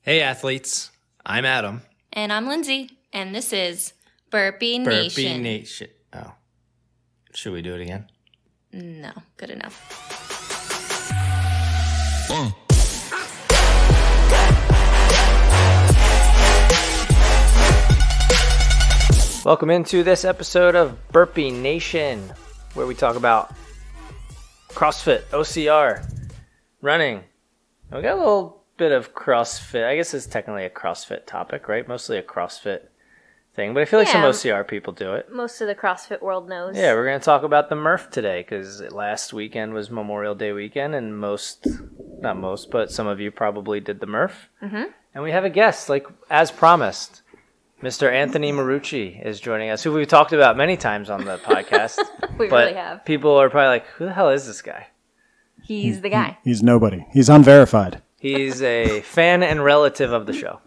Hey athletes, I'm Adam. And I'm Lindsay, and this is Burpee Nation. Burpee Nation. Oh. Should we do it again? No, good enough. Welcome into this episode of Burpee Nation, where we talk about CrossFit, OCR, running. We got a little bit of CrossFit. I guess it's technically a CrossFit topic, right? Mostly a CrossFit thing, but I feel like some OCR people do it. Most of the CrossFit world knows. Yeah, we're going to talk about the Murph today because last weekend was Memorial Day weekend, and not most, but some of you probably did the Murph. Mm-hmm. And we have a guest, like as promised. Mr. Anthony Marucci is joining us, who we've talked about many times on the podcast. We really have. People are probably like, who the hell is this guy? He's the guy. He's nobody. He's unverified. He's a fan and relative of the show,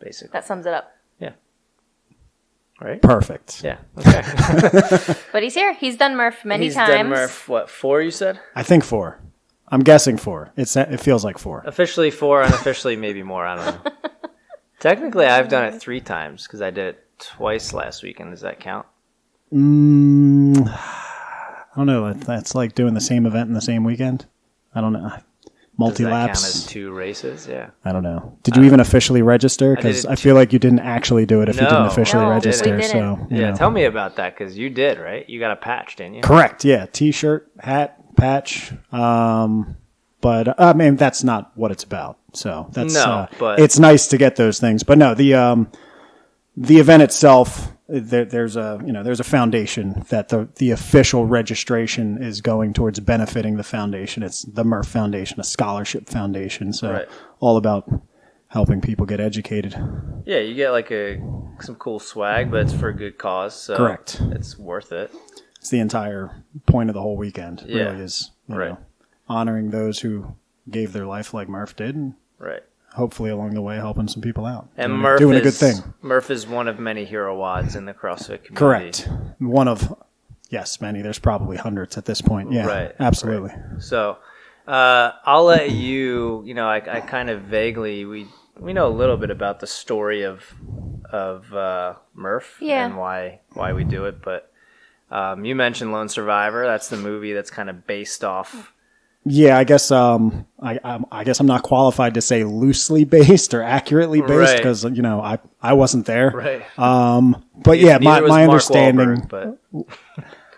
basically. That sums it up. Yeah. Right? Perfect. Yeah. Okay. But he's here. He's done Murph many times. He's done Murph, what, 4 you said? I think 4. I'm guessing 4. It feels like 4. Officially 4, unofficially maybe more. I don't know. Technically, I've done it 3 times because I did it twice last weekend. Does that count? I don't know. That's like doing the same event in the same weekend. I don't know. Multi-laps. Does that count as 2 races? Yeah. I don't know. Did you even officially register? Because I feel like you didn't actually do it if you didn't officially register. We didn't. So yeah, tell me about that because you did, right? You got a patch, didn't you? Correct. Yeah. T-shirt, hat, patch. But I mean, that's not what it's about. So that's but it's nice to get those things. But no, the event itself, there's a foundation that the official registration is going towards benefiting the foundation. It's the Murph Foundation, a scholarship foundation. So all about helping people get educated. Yeah, you get like some cool swag, but it's for a good cause. So correct. It's worth it. It's the entire point of the whole weekend. It really is. You know, honoring those who gave their life like Murph did, and hopefully along the way helping some people out. And Murph doing a good thing. Murph is one of many hero wads in the CrossFit community. Correct. One of, many. There's probably hundreds at this point. Yeah, absolutely. Right. So I'll let you, I kind of vaguely, we know a little bit about the story of Murph and why we do it, but you mentioned Lone Survivor. That's the movie that's kind of based off. Yeah, I guess I guess I'm not qualified to say loosely based or accurately based because I wasn't there. Right. But yeah, my understanding. Wahlberg, but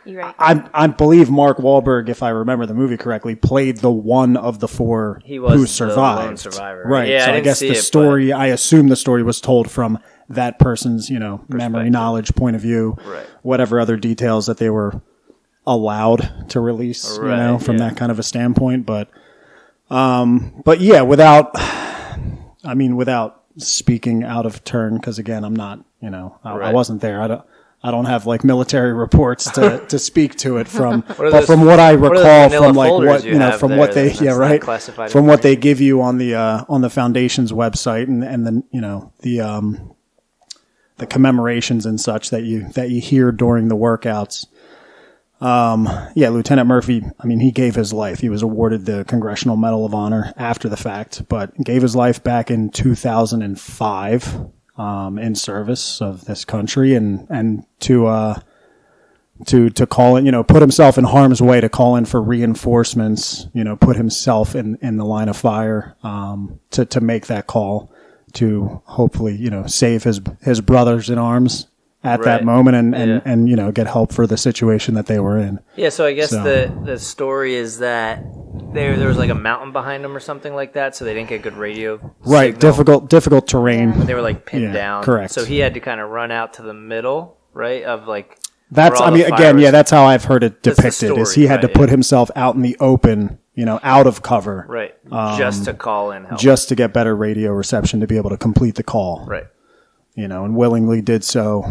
you're right. I believe Mark Wahlberg, if I remember the movie correctly, played the one of the 4 who survived. The lone survivor. Right. Yeah, so I guess the story. I assume the story was told from that person's memory, knowledge, point of view, whatever other details that they were allowed to release, from that kind of a standpoint. But yeah, without speaking out of turn, because again, I'm not, I wasn't there. I don't have like military reports to speak to it from, but from what I recall from like what, from what they, from what they give you on the foundation's website and then, the commemorations and such that you hear during the workouts. Lieutenant Murphy, he gave his life. He was awarded the Congressional Medal of Honor after the fact, but gave his life back in 2005, in service of this country and to call in, put himself in harm's way to call in for reinforcements, put himself in the line of fire, to make that call to hopefully, save his brothers in arms at that moment and get help for the situation that they were in. Yeah, so I guess the story is that there was like a mountain behind them or something like that, so they didn't get good radio signal. Difficult terrain. And they were like pinned down. Correct. So he had to kind of run out to the middle, of like that's that's how I've heard it depicted. Is he had to put himself out in the open, out of cover. Right. Just to call in help. Just to get better radio reception to be able to complete the call. Right. And willingly did so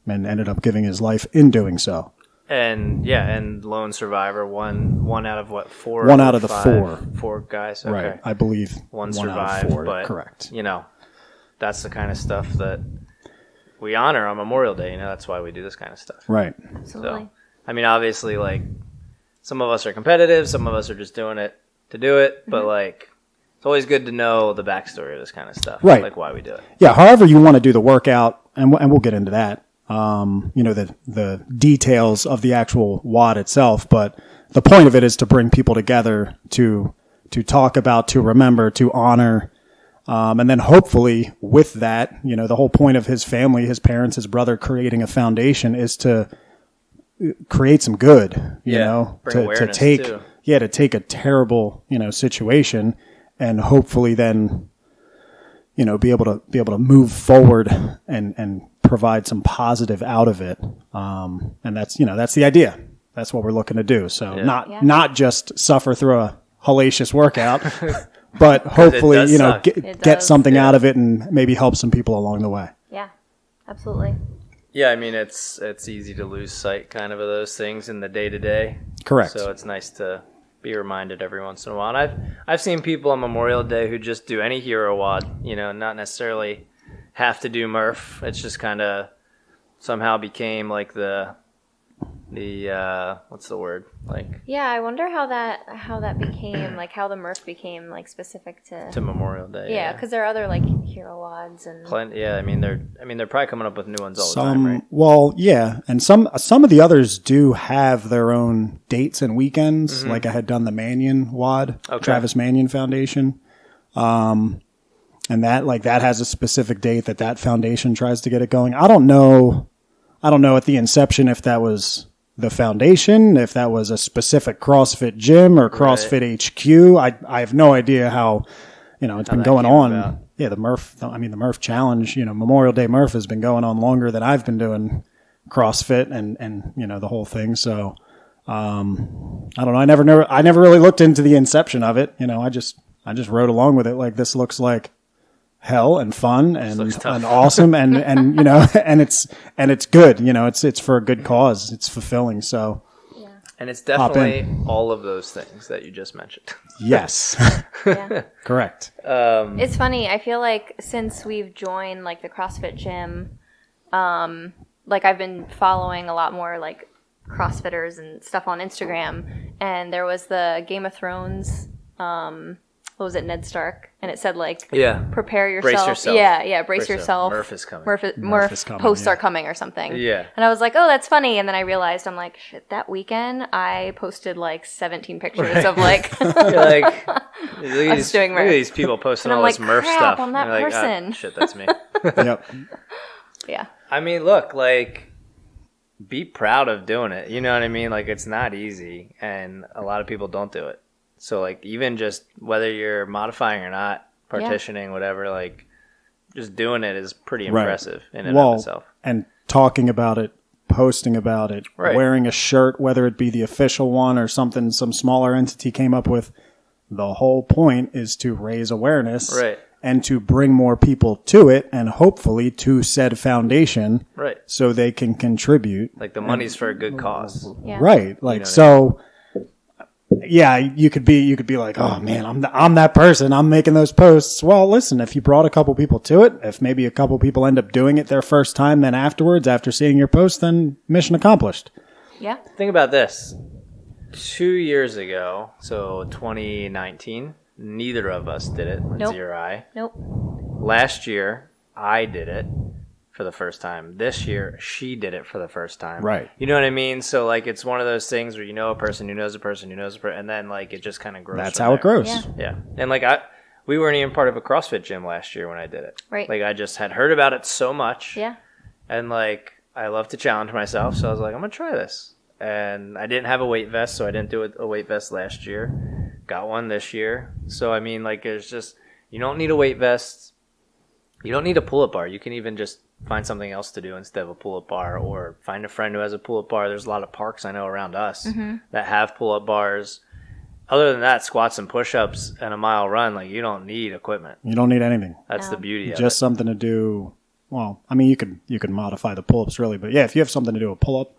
and ended up giving his life in doing so. And Lone Survivor, one out of what, 4? One out of the 4 guys. Okay. Right, I believe. One survived, out of 4, but correct. That's the kind of stuff that we honor on Memorial Day. That's why we do this kind of stuff. Right. Absolutely. So, obviously, like some of us are competitive, some of us are just doing it to do it, but like it's always good to know the backstory of this kind of stuff, Right? Like why we do it. Yeah. However you want to do the workout, and we'll get into that. The details of the actual WOD itself, but the point of it is to bring people together to talk about, to remember, to honor. And then hopefully with that, the whole point of his family, his parents, his brother creating a foundation is to create some good, to take, too. To take a terrible, situation and hopefully then, be able to move forward and provide some positive out of it. And that's the idea. That's what we're looking to do. So not just suffer through a hellacious workout, but hopefully, get something out of it and maybe help some people along the way. Yeah, absolutely. Yeah, I mean, it's easy to lose sight kind of those things in the day-to-day. Correct. So it's nice to be reminded every once in a while. And I've seen people on Memorial Day who just do any hero WOD, not necessarily have to do Murph. It's just kind of somehow became like the what's the word? Like, yeah, I wonder how that became, like how the Murph became like specific to Memorial Day. Yeah, because there are other like hero WODs and yeah. I mean, they're probably coming up with new ones all the time, right? Well, yeah, and some of the others do have their own dates and weekends. Like I had done the Mannion WOD, Travis Mannion Foundation, and that has a specific date that foundation tries to get it going. I don't know at the inception if that was the foundation, if that was a specific CrossFit gym or CrossFit HQ. I have no idea how, it's been going on. About. Yeah, the Murph Challenge, Memorial Day Murph has been going on longer than I've been doing CrossFit and the whole thing. So, I don't know. I never really looked into the inception of it. I just rode along with it. Like, this looks like hell and fun and awesome and and it's good, it's for a good cause, it's fulfilling. So and it's definitely all of those things that you just mentioned. Yes. Correct. It's funny, I feel like since we've joined like the CrossFit gym, like I've been following a lot more like CrossFitters and stuff on Instagram, and there was the Game of Thrones what was it, Ned Stark? And it said like, prepare yourself. Brace yourself. Yeah, brace yourself. Murph is coming. Murph is coming, posts are coming or something. Yeah. And I was like, oh, that's funny. And then I realized, I'm like, shit, that weekend I posted like 17 pictures of like, like us doing Murph. Look at these people posting all this Murph stuff. I'm that person. Like, shit, that's me. Yep. Yeah. I mean, look, like, be proud of doing it. You know what I mean? Like, it's not easy, and a lot of people don't do it. So, like, even just whether you're modifying or not, partitioning, whatever, like, just doing it is pretty impressive in and of itself. And talking about it, posting about it, wearing a shirt, whether it be the official one or something some smaller entity came up with, the whole point is to raise awareness and to bring more people to it and hopefully to said foundation so they can contribute. Like, the money's for a good cause. Yeah. Right. Like, so... Yeah, you could be like, oh man, I'm that person. I'm making those posts. Well, listen, if you brought a couple people to it, if maybe a couple people end up doing it their first time, then afterwards, after seeing your post, then mission accomplished. Yeah. Think about this. 2 years ago, so 2019, neither of us did it. Nope. Lindsay or I. Nope. Last year, I did it for the first time. This year, she did it for the first time. Right. You know what I mean? So, like, it's one of those things where you know a person who knows a person who knows a person, and then, like, it just kind of grows. That's how it grows. Yeah. And, like, we weren't even part of a CrossFit gym last year when I did it. Right. Like, I just had heard about it so much. Yeah. And, like, I love to challenge myself, so I was like, I'm going to try this. And I didn't have a weight vest, so I didn't do a weight vest last year. Got one this year. So, I mean, like, it's just, you don't need a weight vest. You don't need a pull-up bar. You can even just find something else to do instead of a pull-up bar, or find a friend who has a pull-up bar. There's a lot of parks I know around us that have pull-up bars. Other than that, squats and push-ups and a mile run, like, you don't need equipment. You don't need anything. That's the beauty of it. Just something to do. Well, I mean, you could modify the pull-ups really, but yeah, if you have something to do a pull-up,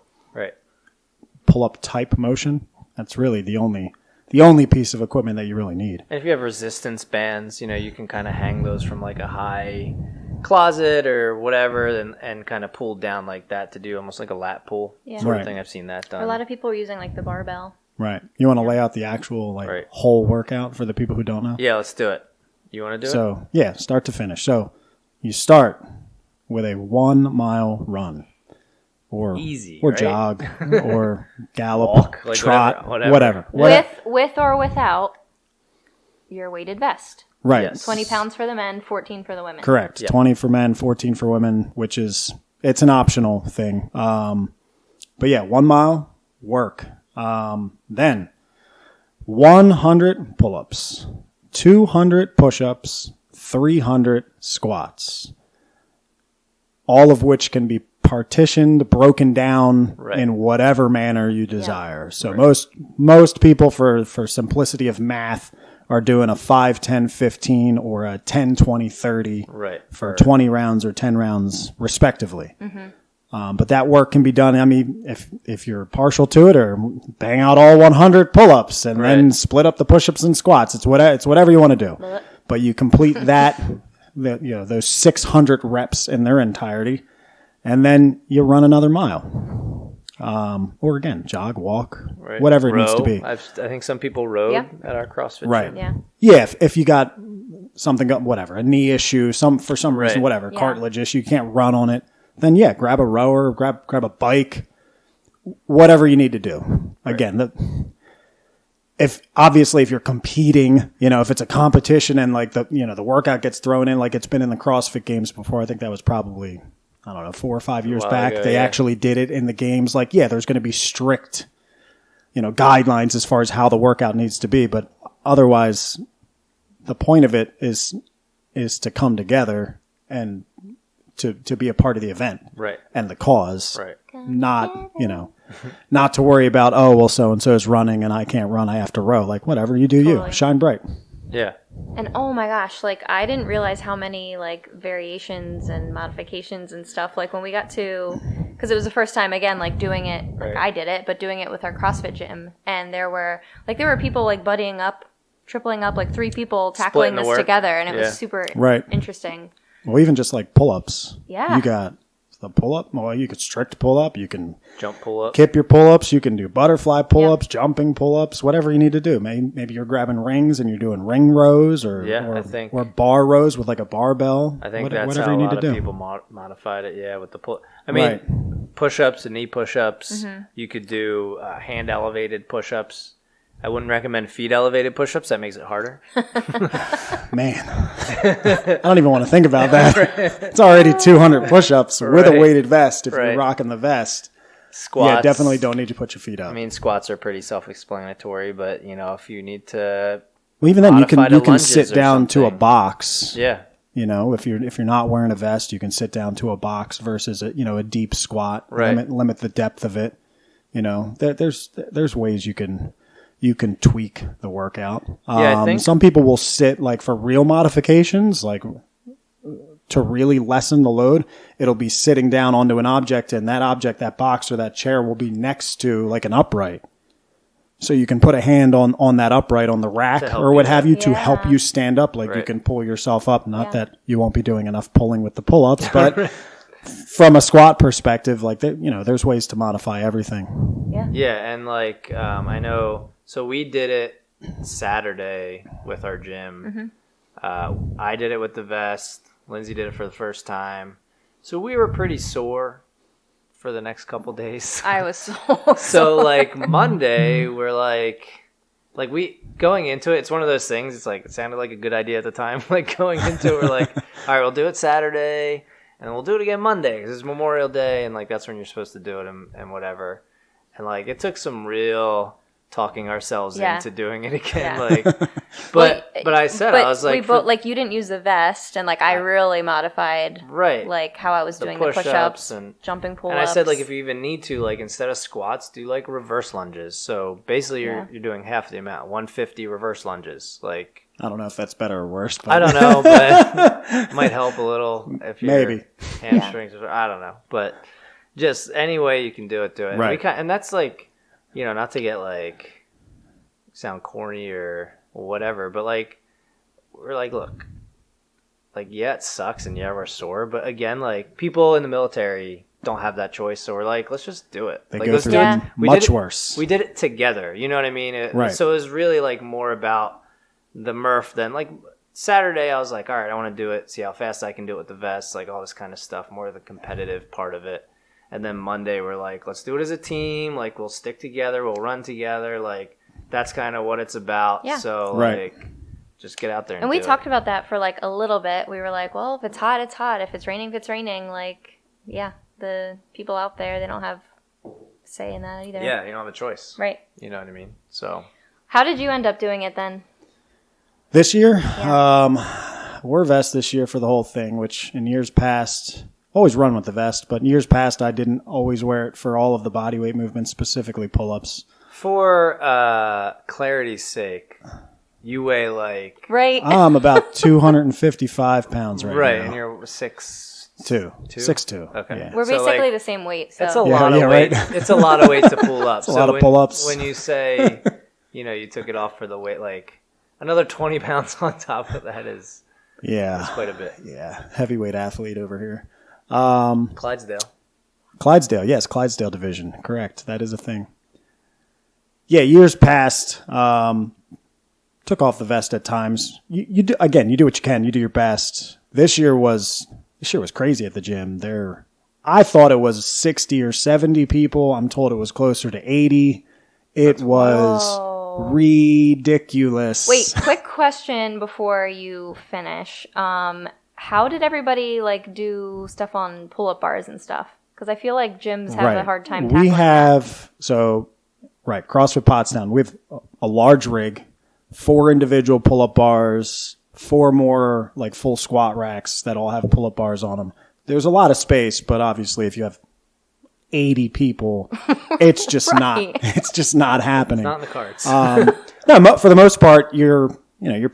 pull-up type motion, that's really the only piece of equipment that you really need. And if you have resistance bands, you can kind of hang those from like a high closet or whatever, and kind of pull down like that to do almost like a lat pull sort of thing. I've seen that done. A lot of people are using like the barbell. Right. You want to lay out the actual whole workout for the people who don't know? Yeah, let's do it. You want to do it? So, yeah, start to finish. So, you start with a 1 mile run. Or, Easy, or right? jog, or gallop, Walk, like trot, whatever. With or without your weighted vest. Right. Yes. 20 pounds for the men, 14 for the women. Correct. Yeah. 20 for men, 14 for women, which is, it's an optional thing. But yeah, 1 mile, work. Then 100 pull-ups, 200 push-ups, 300 squats, all of which can be partitioned, broken down in whatever manner you desire. So most people, for simplicity of math, are doing a 5, 10, 15 or a 10, 20, 30 for 20 rounds or 10 rounds respectively. But that work can be done. I mean, if you're partial to it, or bang out all 100 pull-ups and then split up the push-ups and squats. It's whatever you want to do. But you complete that, those 600 reps in their entirety, and then you run another mile. Or again, jog, walk, whatever it needs to be. I think some people rode at our CrossFit gym. Yeah. Yeah, if you got something, whatever, a knee issue, for some reason, whatever, cartilage issue, you can't run on it, then grab a rower, grab a bike, whatever you need to do. Again, if you're competing, if it's a competition and like the workout gets thrown in, like it's been in the CrossFit Games before, I think that was probably, I don't know, 4 or 5 years back. They actually did it in the games. Like, there's going to be strict, guidelines as far as how the workout needs to be. But otherwise, the point of it is to come together and to be a part of the event and the cause, not, not to worry about, oh, well, so-and-so is running and I can't run. I have to row. Like, whatever, you do you. Shine bright. Yeah. And oh my gosh, like I didn't realize how many like variations and modifications and stuff. Like when we got to, because it was the first time again, like doing it, like I did it, but doing it with our CrossFit gym, and there were people like buddying up, tripling up, like 3 people tackling this together, and it was super interesting. Well, even just like pull-ups. Yeah. You got the pull-up. Well, you could strict pull-up. You can jump pull-up. Kip your pull-ups. You can do butterfly pull-ups, jumping pull-ups, whatever you need to do. Maybe you're grabbing rings and you're doing ring rows or bar rows with like a barbell. I think that's how a lot of people modified it, with the pull. I mean, push-ups and knee push-ups. Mm-hmm. You could do hand-elevated push-ups. I wouldn't recommend feet-elevated push-ups. That makes it harder. Man, I don't even want to think about that. It's already 200 push-ups with a weighted vest if you're rocking the vest. Squats. Yeah, definitely don't need to put your feet up. I mean, squats are pretty self-explanatory, but, if you need to even then, you can sit down to a box. Yeah. If you're not wearing a vest, you can sit down to a box versus a deep squat. Right. Limit the depth of it. There's ways you can tweak the workout. I think some people will sit like for real modifications, like to really lessen the load. It'll be sitting down onto an object, and that object, that box or that chair, will be next to like an upright. So you can put a hand on that upright on the rack or what have you to help you stand up. Like you can pull yourself up. Not that you won't be doing enough pulling with the pull-ups, but from a squat perspective, like there's ways to modify everything. Yeah. Yeah, and like I know. So we did it Saturday with our gym. Mm-hmm. I did it with the vest. Lindsay did it for the first time. So we were pretty sore for the next couple days. I was so So like Monday, we're like we going into it. It's one of those things. It's like it sounded like a good idea at the time. Like going into it, we're like, all right, we'll do it Saturday, and then we'll do it again Monday because it's Memorial Day, and like that's when you're supposed to do it and whatever. And like it took some real talking ourselves into doing it again. Like, but I said, I was like, we both, like you didn't use the vest, and like I really modified like how I was doing the push-ups and jumping pull-ups. And I said, like, if you even need to, like, instead of squats, do like reverse lunges. So basically you're doing half the amount, 150 reverse lunges. Like, I don't know if that's better or worse, but I don't know, but it might help a little if you're maybe hamstrings I don't know, but just any way you can do it. Right. And that's like, not to get like sound corny or whatever, but like we're like, look, like it sucks and we're sore, but again, like people in the military don't have that choice, so we're like, let's just do it. They like, go through it much worse. We did it together, you know what I mean? Right. So it was really like more about the Murph than like Saturday, I was like, all right, I want to do it, see how fast I can do it with the vest, like all this kind of stuff, more of the competitive part of it. And then Monday, we're like, let's do it as a team. Like, we'll stick together, we'll run together. Like, that's kind of what it's about. Yeah. So, Right. like, just get out there and And we do talked it. about that for like a little bit. We were like, well, if it's hot, it's hot. If it's raining, it's raining. Like, yeah, the people out there, they don't have say in that either. Yeah, you don't have a choice. Right. You know what I mean? So, How did you end up doing it then? This year, wore vest this year for the whole thing, which in years past, always run with the vest, but in years past, I didn't always wear it for all of the bodyweight movements, specifically pull-ups. for clarity's sake, you weigh like... Right. I'm about 255 pounds right Right, now. and you're 6'2". 6'2". Okay. Yeah. We're So, basically like, the same weight. So It's a Yeah, lot yeah, of weight. right. It's a lot of weight to pull up. a lot of pull-ups. When you say, you took it off for the weight, like another 20 pounds on top of that is Yeah. quite a bit. Yeah. Heavyweight athlete over here. Clydesdale. Clydesdale. Yes, Clydesdale division. Correct. That is a thing. Yeah, years past, took off the vest at times. You do, again, you do what you can. You do your best. This year was crazy at the gym. I thought it was 60 or 70 people. I'm told it was closer to 80. It was ridiculous. Wait, quick question before you finish. How did everybody like do stuff on pull-up bars and stuff? Because I feel like gyms have a hard time tackling Right, CrossFit Pottstown. We have a large rig, 4 individual pull-up bars, 4 more like full squat racks that all have pull-up bars on them. There's a lot of space, but obviously if you have 80 people, it's just Right. it's just not happening. Not in the cards. No, for the most part, you're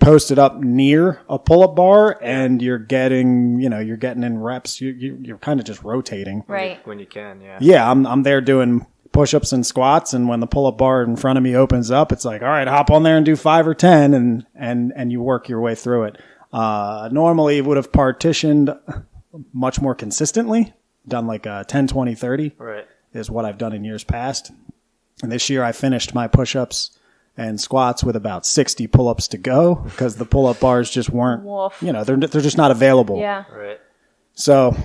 posted up near a pull-up bar and you're getting in reps. You're kind of just rotating. Right. When you can, yeah. Yeah, I'm there doing push-ups and squats, and when the pull-up bar in front of me opens up, it's like, all right, hop on there and do 5 or 10, and you work your way through it. Normally, would have partitioned much more consistently, done like 10, 20, 30 Right. is what I've done in years past. And this year I finished my push-ups and squats with about 60 pull-ups to go because the pull-up bars just weren't, Woof. they're just not available. Yeah. Right. So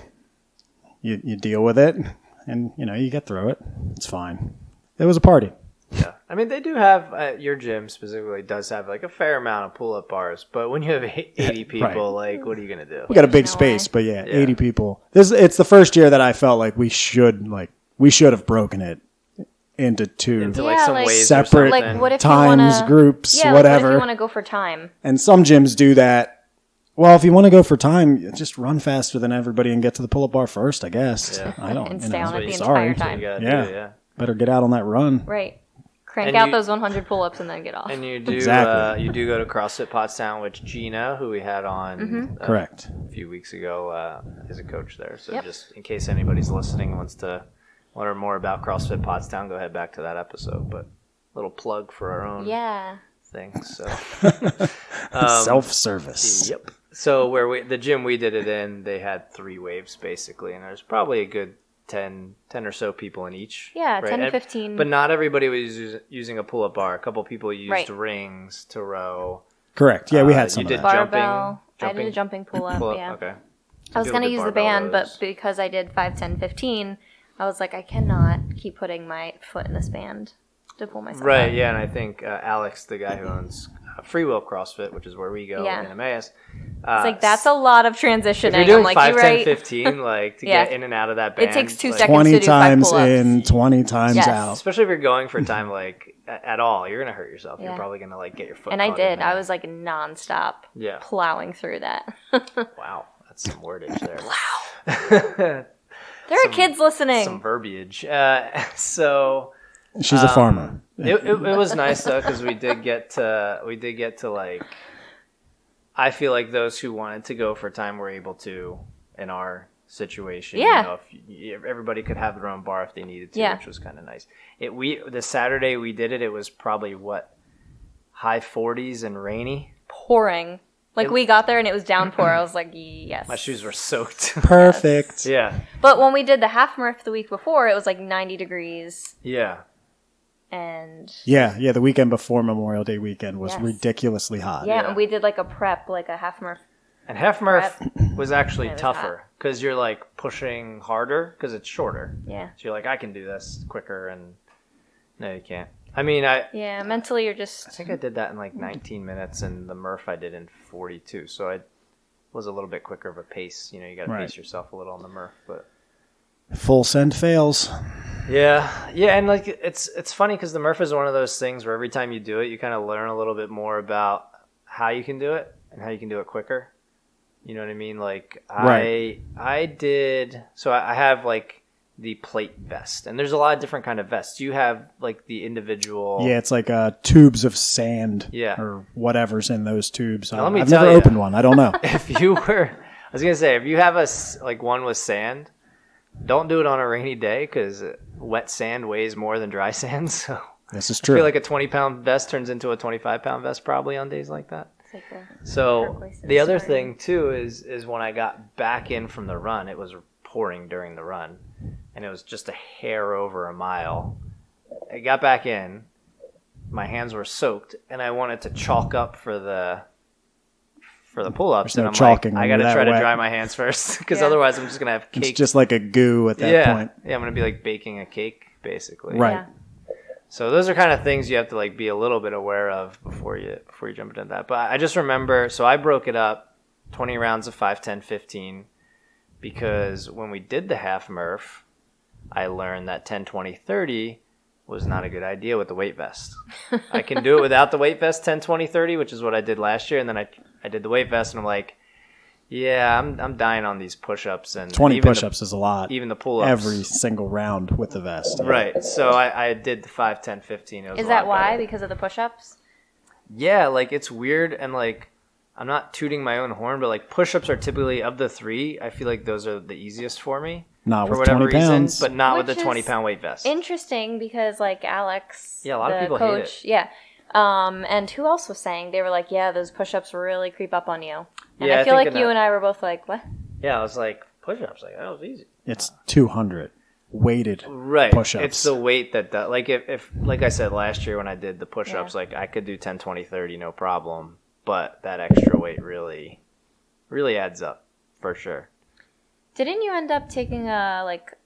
you deal with it and, you get through it. It's fine. It was a party. Yeah. I mean, they do have, your gym specifically does have like a fair amount of pull-up bars, but when you have 80 people, Right. like, what are you going to do? We got a big no space, way. but yeah, Yeah. 80 people. It's the first year that I felt like we should have broken it into 2 Into Yeah, like some like- ways Separate or something. Like, what if times, you wanna, groups, yeah, whatever. Like, what if you want to go for time? And some gyms do that. Well, if you want to go for time, just run faster than everybody and get to the pull-up bar first, I guess. Yeah. I don't. And stay on it the sorry. entire time. You gotta Yeah. do, yeah. Better get out on that run. Right. Crank And out you- those 100 pull-ups and then get off. And you do Exactly. you do go to CrossFit Pottstown, which Gina, who we had on Mm-hmm. Correct. a few weeks ago, is a coach there. So Yep. just in case anybody's listening and wants to learn more about CrossFit Pottstown, go head back to that episode. But little plug for our own Yeah. thing. So Self-service. yep. So the gym we did it in, they had 3 waves basically, and there's probably a good 10 or so people in each. Yeah, right? 10 to And- 15. But not everybody was using a pull-up bar. A couple people used Right. rings to row. Correct. Yeah, we You had some of did that. Barbell. I jumping did a jumping pull-up, pull-up? yeah. Okay. I was People going to did use the barbell band, rows. but because I did 5, 10, 15, I was like, I cannot keep putting my foot in this band to pull myself Right, up. yeah, and I think Alex, the guy who owns Free Will CrossFit, which is where we go Yeah. in Emmaus. It's like, that's a lot of transitioning. If you're doing I'm like, 5, you 10, right? 15, like, to Yeah. get in and out of that band. It takes 2 like, seconds 20 to do 5 times pull-ups. in, 20 times Yes. out. Especially if you're going for time, like, at all, you're going to hurt yourself. Yeah. You're probably going to, like, get your foot And I caught in did. there. I was like nonstop Yeah. plowing through that. Wow, that's some wordage there. There are kids listening. Some verbiage. So... She's a farmer. It was nice though because we did get to like I feel like those who wanted to go for time were able to in our situation. Yeah. If everybody could have their own bar if they needed to, Yeah. which was kind of nice. The Saturday we did it, it was probably high 40s and rainy. Pouring. Like, we got there and it was downpour. I was like, yes. My shoes were soaked. Perfect. Yeah, But when we did the half Murph the week before, it was like 90 degrees. yeah. and Yeah. The weekend before Memorial Day weekend was Yes. ridiculously hot. yeah, and we did like a prep, like a half Murph. And half Murph was actually It was tougher because you're like pushing harder because it's shorter. Yeah. So you're like, I can do this quicker, and no, you can't. I mean, Yeah, mentally you're I just think I did that in like 19 minutes, and the Murph I did in 42. So I was a little bit quicker of a pace. You know, you got to Right. pace yourself a little on the Murph, but Full send fails. yeah, and like it's funny because the Murph is one of those things where every time you do it, you kind of learn a little bit more about how you can do it and how you can do it quicker. You know what I mean? Like Right. I did. So I have like the plate vest, and there's a lot of different kind of vests. You have like the individual. Yeah, it's like tubes of sand Yeah. or whatever's in those tubes. Now, let me I've tell never ya. opened one. I don't know. If you were, I was gonna say, if you have like one with sand, don't do it on a rainy day because wet sand weighs more than dry sand. So This is I true. feel like a 20-pound vest turns into a 25-pound vest probably on days like that. it's like a So turquoise the other story. thing too is when I got back in from the run, it was pouring during the run, and it was just a hair over a mile. I got back in, my hands were soaked, and I wanted to chalk up for the pull-ups, There's no and I'm chalking like, when I got to you're that try to wet. dry my hands first, because Yeah. otherwise I'm just gonna have It's cake. just like a goo at that yeah, point. yeah, I'm gonna be like baking a cake basically. Right. Yeah. So those are kind of things you have to like be a little bit aware of before you jump into that. But I just remember, so I broke it up 20 rounds of 5, 10, 15 because when we did the half Murph, I learned that 10, 20, 30 was not a good idea with the weight vest. I can do it without the weight vest 10, 20, 30, which is what I did last year, and then I did the weight vest and I'm like, yeah, I'm dying on these push-ups and 20 even push-ups is a lot. even the pull-ups. Every single round with the vest. Yeah. Right. So I did the 5, 10, 15. It was Is a that lot why? better. Because of the push-ups? Yeah, like it's weird, and like I'm not tooting my own horn, but like push-ups are typically of the 3. I feel like those are the easiest for me Not for with whatever 20 reason, pounds. but not Which with the is 20-pound weight vest. Interesting because like Alex, Yeah, a lot of the people hate coach, yeah. And who else was saying they were like, yeah, those push-ups really creep up on you. And Yeah, I I feel think like in you that- and I were both like, what? Yeah, I was like push-ups, like that was easy. It's 200 weighted Right. push-ups. It's the weight that like if like I said last year when I did the push-ups, Yeah. like I could do 10, 20, 30 no problem, but that extra weight really adds up for sure. Didn't you end up taking a like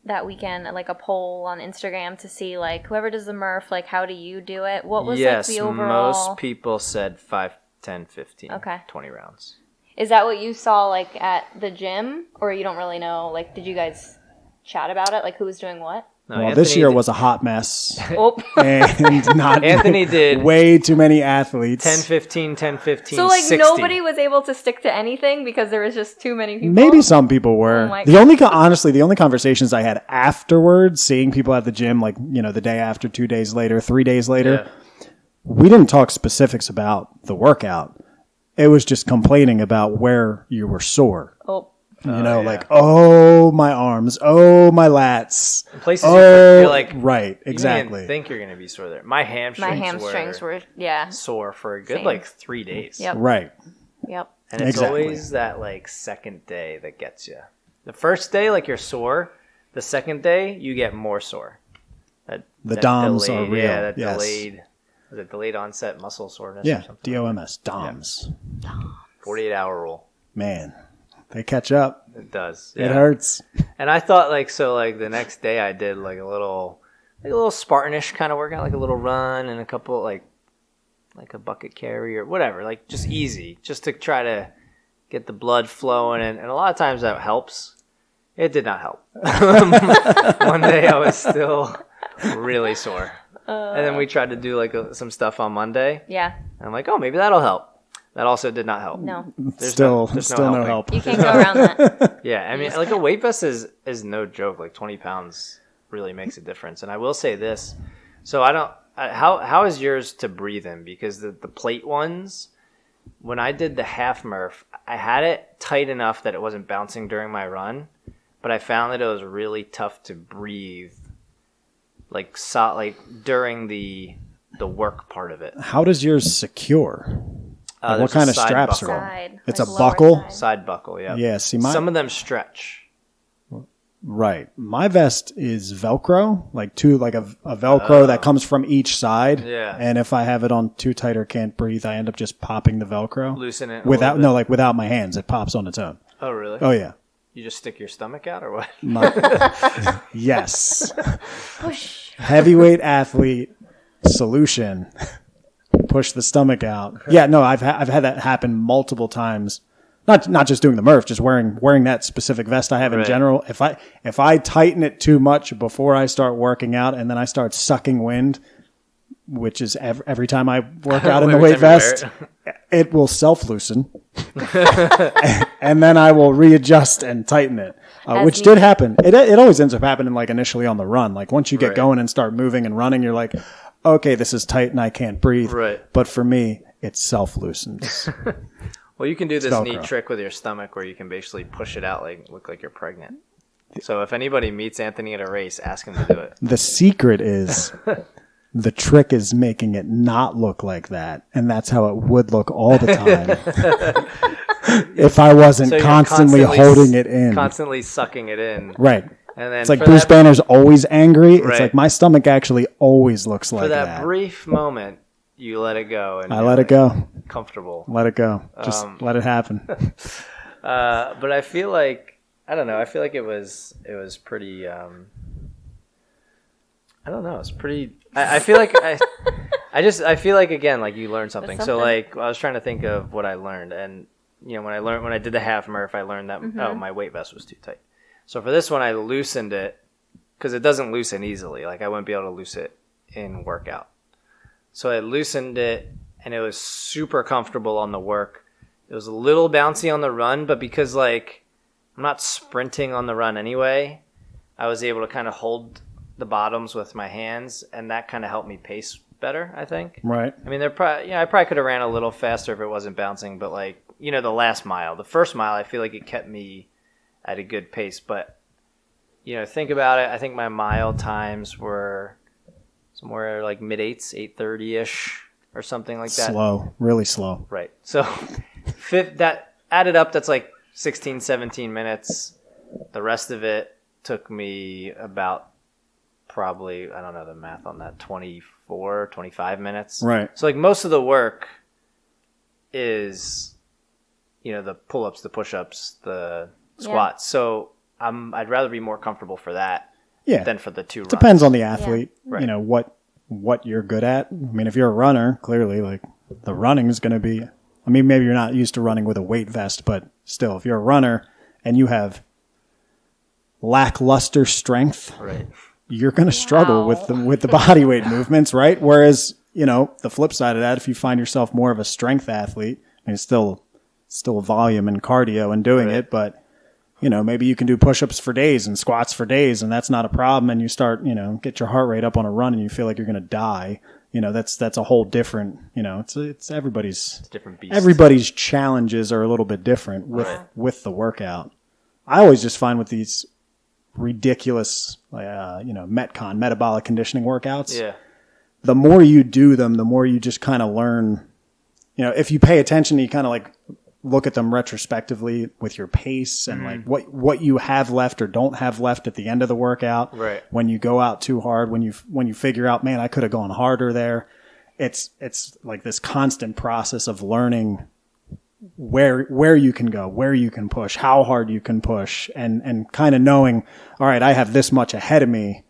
that weekend like a poll on Instagram to see like whoever does the Murph, like how do you do it? What was Yes, like the overall? most people said 5, 10, 15, Okay. 20 rounds. Is that what you saw like at the gym, or you don't really know? Like, did you guys chat about it? Like, who was doing what? No, well, this year did was a hot mess. Oh, And not Anthony did way too many athletes. 10, 15, 10, 15, so like 60. nobody was able to stick to anything because there was just too many people. Maybe some people were. Oh my The only honestly, the only conversations I had afterwards, seeing people at the gym, like the day after, 2 days later, 3 days later, we didn't talk specifics about the workout. It was just complaining about where you were sore. Oh, yeah. Like, oh, my arms, oh, my lats. Places Oh, you're like, right, you don't even exactly. think you're going to be sore there. My hamstrings, my hamstrings were yeah. sore for a good Same. like 3 days. Yep. Right. Yep. And it's Exactly. always that like second day that gets you. The first day, like you're sore. The second day, you get more sore. The That DOMs delayed, are real. Yeah, that Yes. delayed. Was it delayed onset muscle soreness? Or Yeah, something? DOMS, DOMs. 48-hour rule. Man, they catch up. It does. It hurts. And I thought like the next day I did like a little Spartanish kind of workout, like a little run and a couple like a bucket carry or whatever, like just easy, just to try to get the blood flowing, and a lot of times that helps. It did not help. One day I was still really sore, and then we tried to do like some stuff on Monday, Yeah. and I'm like, oh, maybe that'll help. That also did not help. No, There's Still there's no helping. help. you can't go around that. Yeah, I mean, like a weight vest is no joke. Like 20 pounds really makes a difference. And I will say this: so how is yours to breathe in? Because the plate ones, when I did the half Murph, I had it tight enough that it wasn't bouncing during my run, but I found that it was really tough to breathe, like during the work part of it. How does yours secure? Like, what There's a kind of side straps buckle. are on? Side, It's like a lower buckle? side. Side buckle, yeah. Yeah, see, Some of them stretch. Right. My vest is Velcro, like a Velcro that comes from each side. Yeah. And if I have it on too tight or can't breathe, I end up just popping the Velcro. Loosen it. Without my hands. It pops on its own. Oh, really? Oh, yeah. You just stick your stomach out or what? Yes. Push. Heavyweight athlete solution. Push the stomach out. Yeah, no, I've had that happen multiple times. Not just doing the Murph, just wearing that specific vest I have in general. If I tighten it too much before I start working out and then I start sucking wind, which is every time I work out in the weight vest, it will self-loosen. And then I will readjust and tighten it, which did happen. It always ends up happening like initially on the run. Like once you get going and start moving and running, you're like, okay, this is tight and I can't breathe. Right. But for me, it self-loosens. Well, you can do this neat trick with your stomach where you can basically push it out, like look like you're pregnant. So if anybody meets Anthony at a race, ask him to do it. The secret is the trick is making it not look like that, and that's how it would look all the time. If I wasn't constantly holding it in. Constantly sucking it in. Right. And then it's like Bruce Banner's always angry. It's like my stomach actually always looks like that. For that brief moment, you let it go. And I let it go. Comfortable. Let it go. Just let it happen. But I feel like, I don't know, I feel like it was pretty, I don't know, it's pretty, I feel like, I feel like, again, like you learned something. So like, I was trying to think of what I learned. And, you know, when I did the half Murph, I learned that, my weight vest was too tight. So for this one, I loosened it because it doesn't loosen easily. Like I wouldn't be able to loosen it in workout. So I loosened it and it was super comfortable on the work. It was a little bouncy on the run, but because like I'm not sprinting on the run anyway, I was able to kind of hold the bottoms with my hands, and that kind of helped me pace better, I think. Right. I mean, I probably could have ran a little faster if it wasn't bouncing, but like, you know, the last mile, the first mile, I feel like it kept me at a good pace. But, you know, think about it. I think my mile times were somewhere like mid-8s, 8:30-ish or something like that. Slow, really slow. Right. So that added up, that's like 16, 17 minutes. The rest of it took me about probably, I don't know the math on that, 24, 25 minutes. Right. So like most of the work is, you know, the pull-ups, the push-ups, the squats. Yeah. So I'd rather be more comfortable for that than for the two runs. Depends on the athlete, Right. You know, what you're good at. I mean, if you're a runner, clearly, like, the running is going to be, I mean, maybe you're not used to running with a weight vest, but still, if you're a runner and you have lackluster strength, right, you're going to struggle with the body weight movements, right? Whereas, you know, the flip side of that, if you find yourself more of a strength athlete, I mean, it's still volume and cardio and doing it, but you know, maybe you can do push-ups for days and squats for days, and that's not a problem. And you start, you know, get your heart rate up on a run, and you feel like you're going to die. You know, that's a whole different. You know, it's everybody's different beast. Everybody's challenges are a little bit different with the workout. I always just find with these ridiculous, you know, Metcon, metabolic conditioning workouts. Yeah. The more you do them, the more you just kind of learn. You know, if you pay attention, you kind of like look at them retrospectively with your pace and like what you have left or don't have left at the end of the workout. Right. When you go out too hard, when you figure out, man, I could have gone harder there. It's like this constant process of learning where you can go, where you can push, how hard you can push, and kind of knowing, all right, I have this much ahead of me.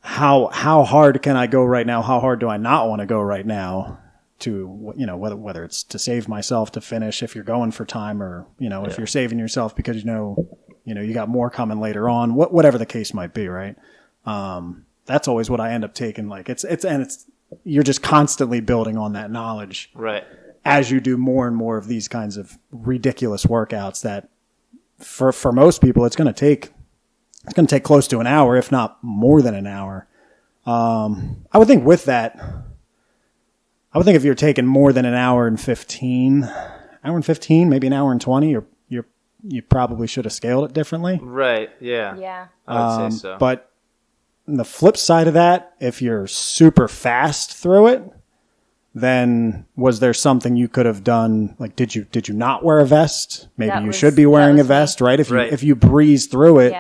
How hard can I go right now? How hard do I not want to go right now? To, you know, whether it's to save myself to finish if you're going for time, or, you know, if you're saving yourself because you know you got more coming later on, whatever the case might be, right? That's always what I end up taking. Like it's you're just constantly building on that knowledge, right? As you do more and more of these kinds of ridiculous workouts that for most people it's going to take close to an hour, if not more than an hour. I would think with that. I would think if you're taking more than an hour and 15, maybe an hour and 20, you probably should have scaled it differently. Right. Yeah. Yeah. I would say so. But the flip side of that, if you're super fast through it, then was there something you could have done? Like, did you not wear a vest? Maybe you should be wearing a vest, right? If you breeze through it,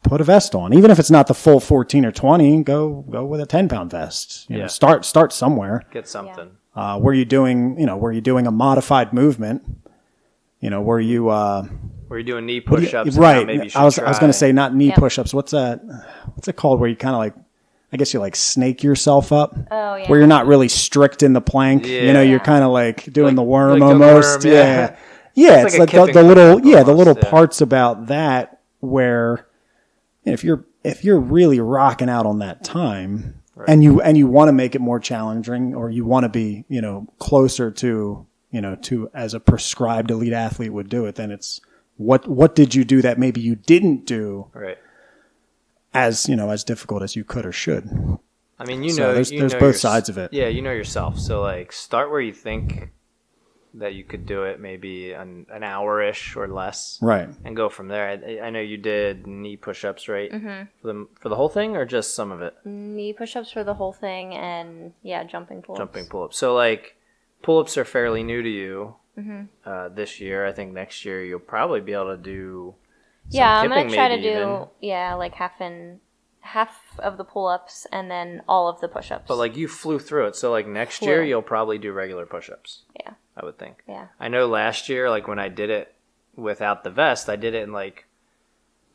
put a vest on. Even if it's not the full 14 or 20, go with a 10-pound vest. You know, start somewhere. Get something. Were you doing a modified movement? You know, were you doing knee push-ups? Right. Maybe I was going to say not knee push-ups. What's that? What's it called? Where you kind of like, I guess you like snake yourself up. Oh yeah. Where you're not really strict in the plank. Yeah. You know, you're kind of like doing the worm like almost. The worm, yeah. Yeah. It's like the little almost, parts about that where, you know, if you're really rocking out on that time, right, and you want to make it more challenging, or you want to be, you know, closer to, you know, to as a prescribed elite athlete would do it, then it's what did you do that maybe you didn't do, right, as, you know, as difficult as you could or should. I mean, you so know, there's both sides of it. Yeah, you know yourself. So like, start where you think that you could do it, maybe an hour-ish or less, right, and go from there. I know you did knee push-ups, right? Mm-hmm. For the whole thing, or just some of it? Knee push-ups for the whole thing, and jumping pull-ups. Jumping pull-ups. So like, pull-ups are fairly new to you this year. I think next year you'll probably be able to do. I'm gonna try to do like half of the pull-ups and then all of the push-ups. But like, you flew through it, so like next year you'll probably do regular push-ups. Yeah. I would think. Yeah. I know last year, like when I did it without the vest, I did it in like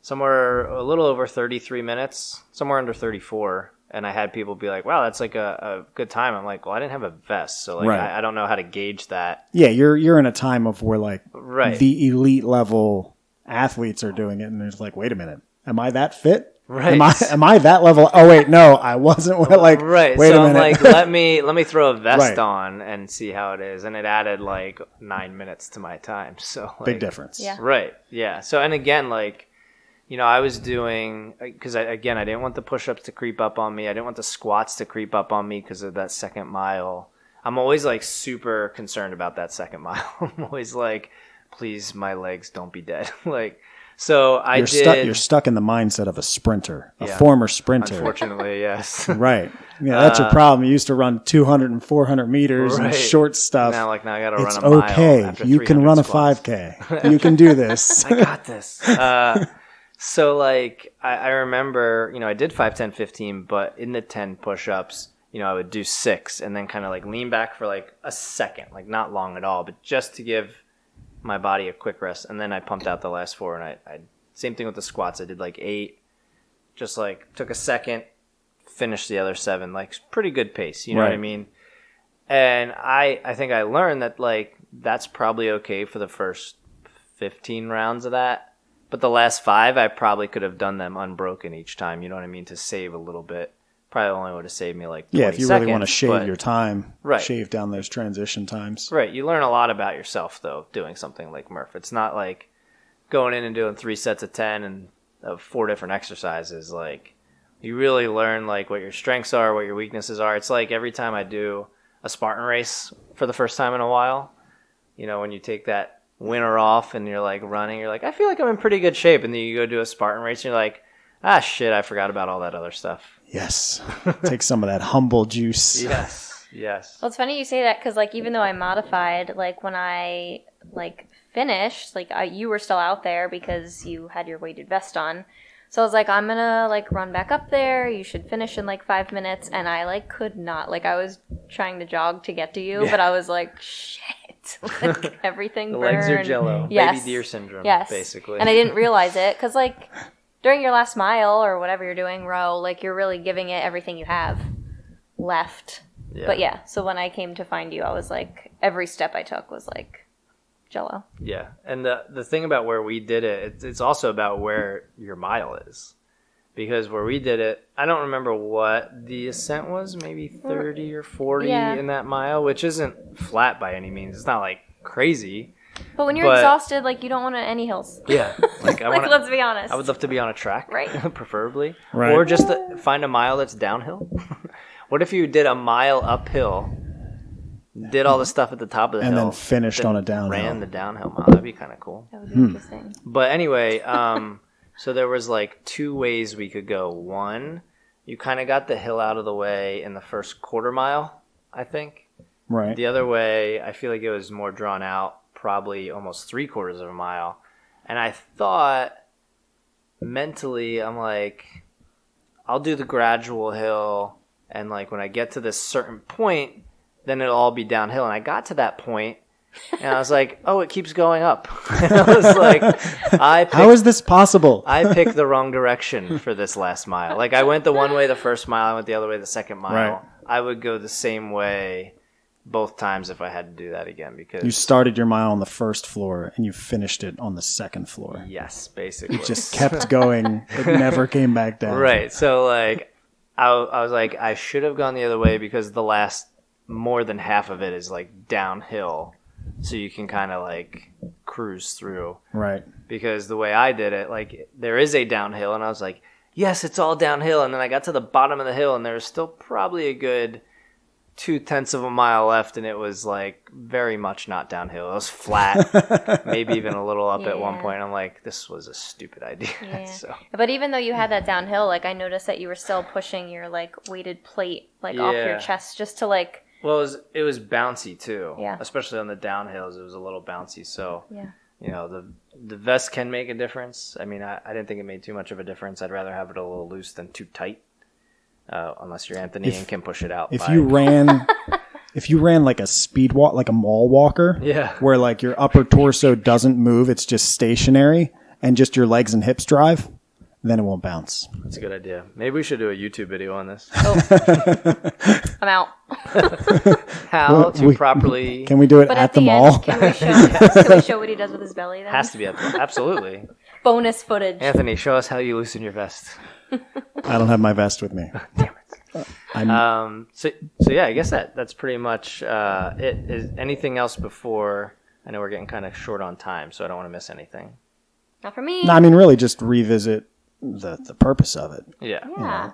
somewhere a little over 33 minutes, somewhere under 34. And I had people be like, wow, that's like a good time. I'm like, well, I didn't have a vest. So like, I don't know how to gauge that. Yeah. You're in a time of where like right, the elite level athletes are doing it. And there's like, wait a minute, am I that fit? Right. Am I that level? Oh wait, no, I wasn't. Like, right. Wait so a minute. I'm like, let me throw a vest Right. on and see how it is, and it added like 9 minutes to my time. So like, big difference. Yeah. Right. Yeah. So, and again, like, you know, I was doing, because I didn't want the push-ups to creep up on me. I didn't want the squats to creep up on me because of that second mile. I'm always like super concerned about that second mile. I'm always like, please, my legs don't be dead. Like. So You're stuck in the mindset of a sprinter, a former sprinter. Unfortunately, yes. Right. Yeah, that's your problem. You used to run 200 and 400 meters and short stuff. Now I got to run a mile. It's okay. You can run squats. a 5K. You can do this. I got this. So like, I remember, you know, I did 5, 10, 15, but in the 10 push-ups, you know, I would do 6 and then kind of like lean back for like a second, like not long at all, but just to give my body a quick rest, and then I pumped out the last 4, and I same thing with the squats. I did like 8, just like took a second, finished the other 7, like pretty good pace, you know what I mean? And I think I learned that like that's probably okay for the first 15 rounds of that, but the last 5 I probably could have done them unbroken each time, you know what I mean, to save a little bit. Probably only would have saved me like 20 if you seconds, really want to shave your time, right, shave down those transition times. Right. You learn a lot about yourself, though, doing something like Murph. It's not like going in and doing 3 sets of 10 and of 4 different exercises. Like, you really learn like what your strengths are, what your weaknesses are. It's like every time I do a Spartan race for the first time in a while, you know, when you take that winter off and you're like running, you're like, I feel like I'm in pretty good shape. And then you go do a Spartan race and you're like, ah, shit, I forgot about all that other stuff. Yes. Take some of that humble juice. Yes. Well, it's funny you say that because, like, even though I modified, like, when I, like, finished, like, you were still out there because you had your weighted vest on. So I was like, I'm going to, like, run back up there. You should finish in, like, 5 minutes. And I, like, could not. Like, I was trying to jog to get to you, but I was like, shit. Like, everything the burned. legs are jello. Yes. Baby deer syndrome, basically. And I didn't realize it because, like, during your last mile or whatever you're doing, row, like, you're really giving it everything you have left. Yeah. But so when I came to find you, I was like, every step I took was like jello. Yeah. And the thing about where we did it, it's also about where your mile is. Because where we did it, I don't remember what the ascent was, maybe 30 or 40 in that mile, which isn't flat by any means. It's not like crazy. But when you're exhausted, like, you don't want any hills. Yeah. Like, let's be honest. I would love to be on a track, right? Preferably. Right. Or just find a mile that's downhill. What if you did a mile uphill, did all the stuff at the top of the hill, and then finished on a downhill? Ran the downhill mile. That'd be kind of cool. That would be interesting. But anyway, so there was like 2 ways we could go. One, you kind of got the hill out of the way in the first quarter mile, I think. Right. The other way, I feel like it was more drawn out, probably almost 3/4 of a mile. And I thought mentally, I'm like, I'll do the gradual hill, and like when I get to this certain point, then it'll all be downhill. And I got to that point, and I was like, oh, it keeps going up. And I was like, how is this possible? I picked the wrong direction for this last mile. Like, I went the one way the first mile, I went the other way the second mile. Right. I would go the same way both times if I had to do that again, because You started your mile on the first floor and you finished it on the second floor. yes, basically. It just kept going. It never came back down. Right. So like I was like, I should have gone the other way, because the last more than half of it is like downhill, so you can kind of like cruise through. Right. Because the way I did it, like there is a downhill, and I was like, yes, it's all downhill. And then I got to the bottom of the hill, and there was still probably a good 0.2 of a mile left, and it was like very much not downhill. It was flat, maybe even a little up at one point. I'm like, this was a stupid idea. Yeah. So. But even though you had that downhill, like I noticed that you were still pushing your like weighted plate like off your chest just to like. Well, it was bouncy too. Yeah. Especially on the downhills, it was a little bouncy. So Yeah. you know, the vest can make a difference. I mean, I didn't think it made too much of a difference. I'd rather have it a little loose than too tight. Unless you're Anthony and can push it out. If you ran like a speed walk, like a mall walker, where like your upper torso doesn't move, it's just stationary, and just your legs and hips drive, then it won't bounce. That's a good idea. Maybe we should do a YouTube video on this. Oh, I'm out. How to properly. Can we do it But at the end, mall? can we show what he does with his belly then? Has to be absolutely. Bonus footage. Anthony, show us how you loosen your vest. I don't have my vest with me. Damn it. So yeah, I guess that's pretty much it. Is anything else before? I know we're getting kind of short on time, so I don't want to miss anything. Not for me. No, I mean, really just revisit the purpose of it. Yeah. Yeah.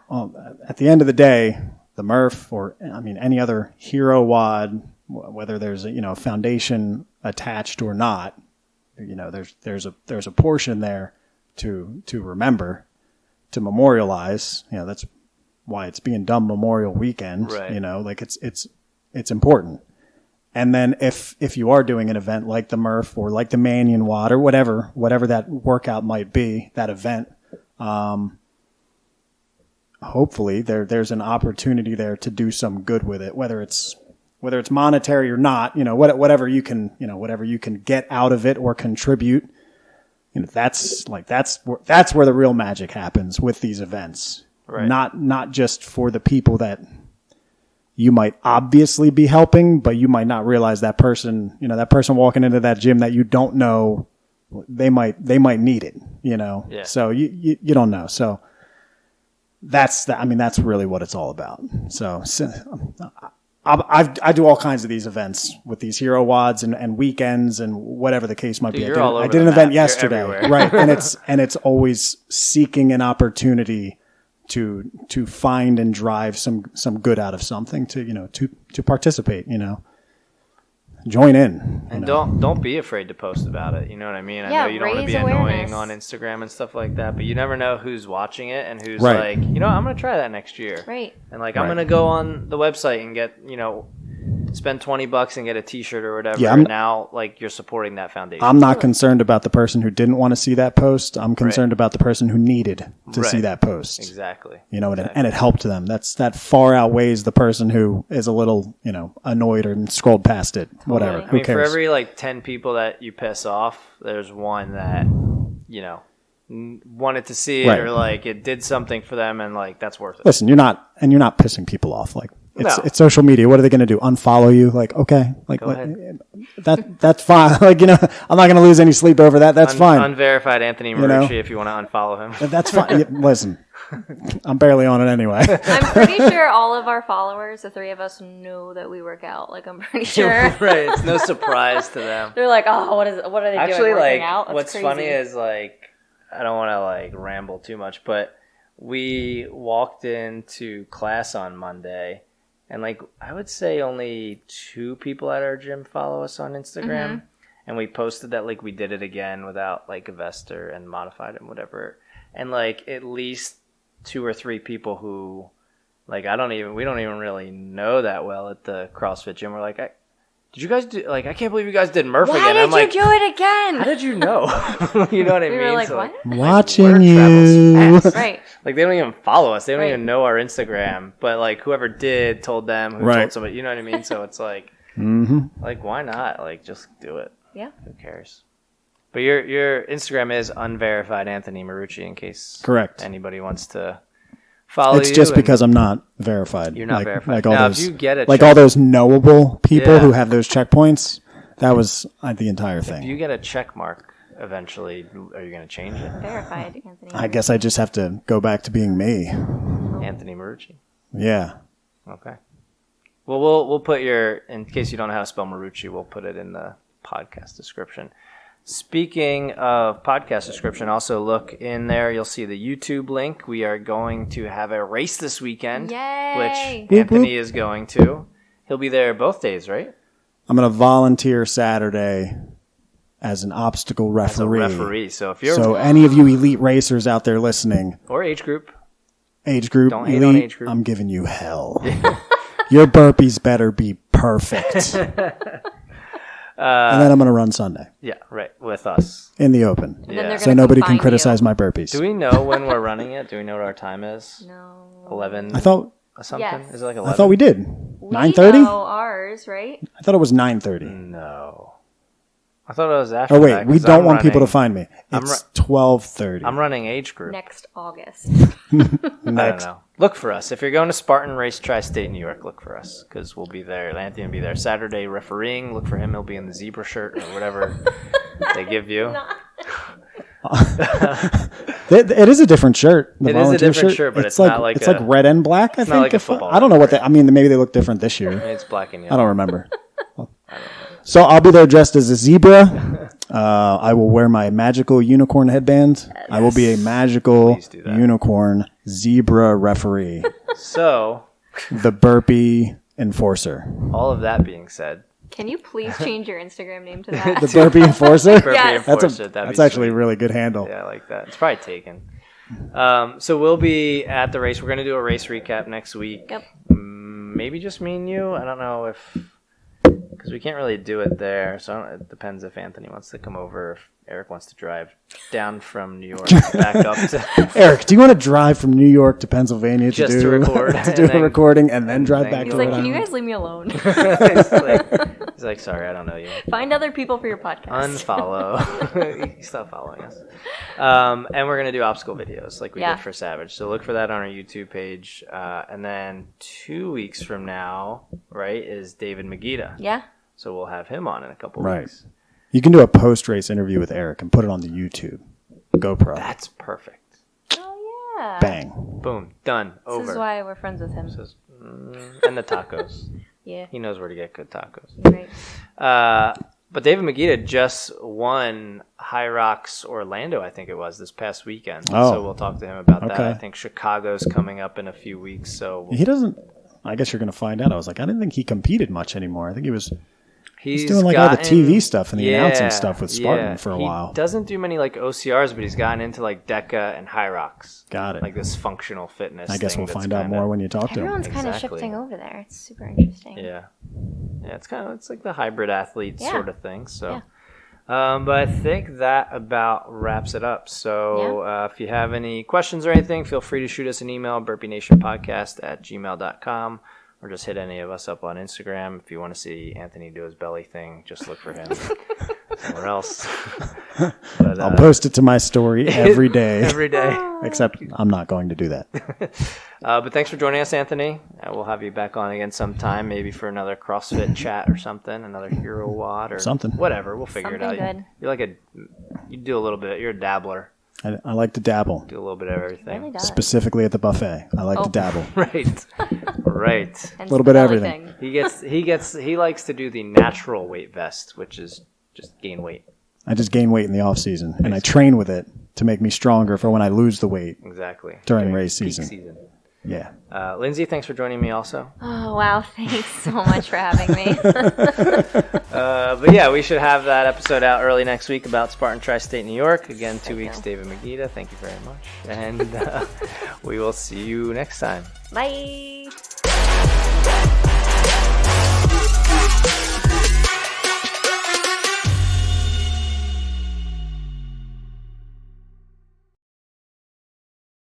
At the end of the day, the Murph, or I mean any other hero wad, whether there's a foundation attached or not, there's a portion there to remember, to memorialize. That's why it's being done Memorial Weekend. Right. Like it's important. And then if you are doing an event like the Murph or like the Mannion Wad or whatever that workout might be, that event, hopefully there's an opportunity there to do some good with it, whether it's monetary or not, whatever you can get out of it or contribute. That's where the real magic happens with these events. Right. Not just for the people that you might obviously be helping, but you might not realize that person walking into that gym that you don't know, they might need it, Yeah. So you don't know. So that's really what it's all about. So I do all kinds of these events with these hero wads and weekends and whatever the case might be. I did an event yesterday, right? and it's always seeking an opportunity to find and drive some good out of something, to participate, join in. And don't be afraid to post about it. You know what I mean? I know you don't want to be annoying on Instagram and stuff like that, but you never know who's watching it and who's like, I'm going to try that next year. Right. And like, I'm going to go on the website and get, spend $20 and get a t-shirt or whatever. Yeah, and now like you're supporting that foundation. I'm not concerned about the person who didn't want to see that post. I'm concerned about the person who needed to see that post. Exactly. And it helped them. That far outweighs the person who is a little, annoyed or scrolled past it. Whatever. Who cares? For every like 10 people that you piss off, there's one that, wanted to see it or like it did something for them, and like that's worth it. Listen, you're not pissing people off. Like it's social media. What are they going to do? Unfollow you? Like, okay, like that's fine. Like, I'm not going to lose any sleep over that. That's fine. Unverified Anthony Marucci, if you want to unfollow him. That's fine. Listen, I'm barely on it anyway. I'm pretty sure all of our followers, the three of us, know that we work out. Like, I'm pretty sure. Right. It's no surprise to them. They're like, oh, what are they doing? Working out? That's what's crazy. funny is like, I don't want to like ramble too much, but we walked into class on Monday, and like I would say only 2 people at our gym follow us on Instagram, mm-hmm. and we posted that like we did it again without like a vest and modified and whatever, and like at least 2 or 3 people who like we don't even really know that well at the CrossFit gym. We're like, did you guys do, like, I can't believe you guys did Murph Why again. did I'm like, you do it again? how did you know? You know what I We mean? were like, So, what? Watching word you. travels fast. Right. Like, they don't even follow us. They don't Right. even know our Instagram. But, like, whoever did told them who Right. told somebody. You know what I mean? So it's like, like, why not? Like, just do it. Yeah. Who cares? But your Instagram is unverified Anthony Marucci, in case Correct. anybody wants to follow you. It's just and because I'm not verified. You're not verified. Like all Now, those, if you get a like check- all those knowable people Yeah. who have those checkpoints. That was the entire thing. If you get a check mark eventually, are you going to change it? Verified, Anthony. I guess I just have to go back to being me. Anthony Marucci. Yeah. Okay. Well, we'll put your, in case you don't know how to spell Marucci, we'll put it in the podcast description. Speaking of podcast description, also look in there. You'll see the YouTube link. We are going to have a race this weekend, Yay. which Anthony is going to. He'll be there both days, right? I'm going to volunteer Saturday as an obstacle As a referee. referee. So if you're So any of you elite racers out there listening, or age group, age group, Don't hate elite, on age group. I'm giving you hell. Your burpees better be perfect. And then I'm going to run Sunday yeah, right, with us. in the open. And then Yeah. they're So gonna nobody come can find criticize you. my burpees. Do we know when we're running it? Do we know what our time is? No. 11 I thought something? Yes. Is it like 11? I thought we did. We 9:30? know ours, right? I thought it was 9:30. No. I thought it was after Oh wait, that, we 'cause don't I'm want people to running- find me. I'm It's 12:30. I'm running age group. Next August. I don't know. Look for us. If you're going to Spartan Race Tri-State New York, look for us because we'll be there. Anthony will be there Saturday refereeing. Look for him. He'll be in the zebra shirt or whatever they give you. It is a different shirt. The It is a volunteer different shirt, but it's like not like it's a- like red and black. I think. not like a if football I don't know what they. I mean, maybe they look different this year. It's black and I yellow. don't remember. So I'll be there dressed as a zebra. I will wear my magical unicorn headband. I will be a magical Please do that. unicorn zebra referee, So, the burpee enforcer, all of that being said, Can you please change your Instagram name to that? the burpee enforcer. Burpee Yes. Enforcer, that'd That's be actually a sweet. really good handle. Yeah, I like that. It's probably taken. So we'll be at the race. We're going to do a race recap next week. Yep. Maybe just me and you. I don't know if... Because we can't really do it there. So it depends if Anthony wants to come over, if Eric wants to drive down from New York back up to... Eric, do you want to drive from New York to Pennsylvania Just to to do record, to and do a then- recording and then drive then back you- to He's like, Rhode can you Island? guys leave me alone? he's like, sorry, I don't know you. Find other people for your podcast. Unfollow. Stop following us. And we're going to do obstacle videos like we Yeah. did for Savage. So look for that on our YouTube page. And then 2 weeks from now, right, is David Magida. Yeah. So we'll have him on in a couple Right. weeks. You can do a post-race interview with Eric and put it on the YouTube. GoPro. That's perfect. Oh, yeah. Bang. Boom. Done. Over. This is why we're friends with him. And the tacos. Yeah. He knows where to get good tacos. Right. But David Magida just won High Rocks Orlando, I think it was, this past weekend. Oh. So we'll talk to him about that. Okay. I think Chicago's coming up in a few weeks. So He doesn't. I guess you're going to find out. I was like, I didn't think he competed much anymore. I think he was he's doing like all the gotten- TV stuff and the announcing stuff with Spartan yeah. for a He while. doesn't do many like OCRs, but he's gotten into like DECA and High Rocks. Got it. Like this functional fitness. I guess thing we'll that's find out kinda- more when you talk to him. Everyone's kind of Exactly. shifting over there. It's super interesting. Yeah. Yeah, it's like the hybrid athlete Yeah. sort of thing. So, but I think that about wraps it up. So if you have any questions or anything, feel free to shoot us an email, burpeenationpodcast@gmail.com, or just hit any of us up on Instagram. If you want to see Anthony do his belly thing, just look for him somewhere else. But, I'll post it to my story every day. every day. Except I'm not going to do that. But thanks for joining us, Anthony. We'll have you back on again sometime, maybe for another CrossFit chat or something, another Hero Watt or Something. Whatever, we'll figure it out. Something good. You're like you do a little bit. You're a dabbler. I like to dabble, Do a little bit of everything. Really does. specifically at the buffet. I like Oh. to dabble. Right, right. And Little bit of belly everything. thing. He likes to do the natural weight vest, which is just gain weight. I just gain weight in the off season, and I train with it to make me stronger for when I lose the weight. Exactly. During race peak season. Yeah. Lindsay, thanks for joining me also. Oh, wow. Thanks so much for having me. But yeah, we should have that episode out early next week about Spartan Tri-State New York. Again, 2 weeks, you. David Magida. Thank you very much. And we will see you next time. Bye.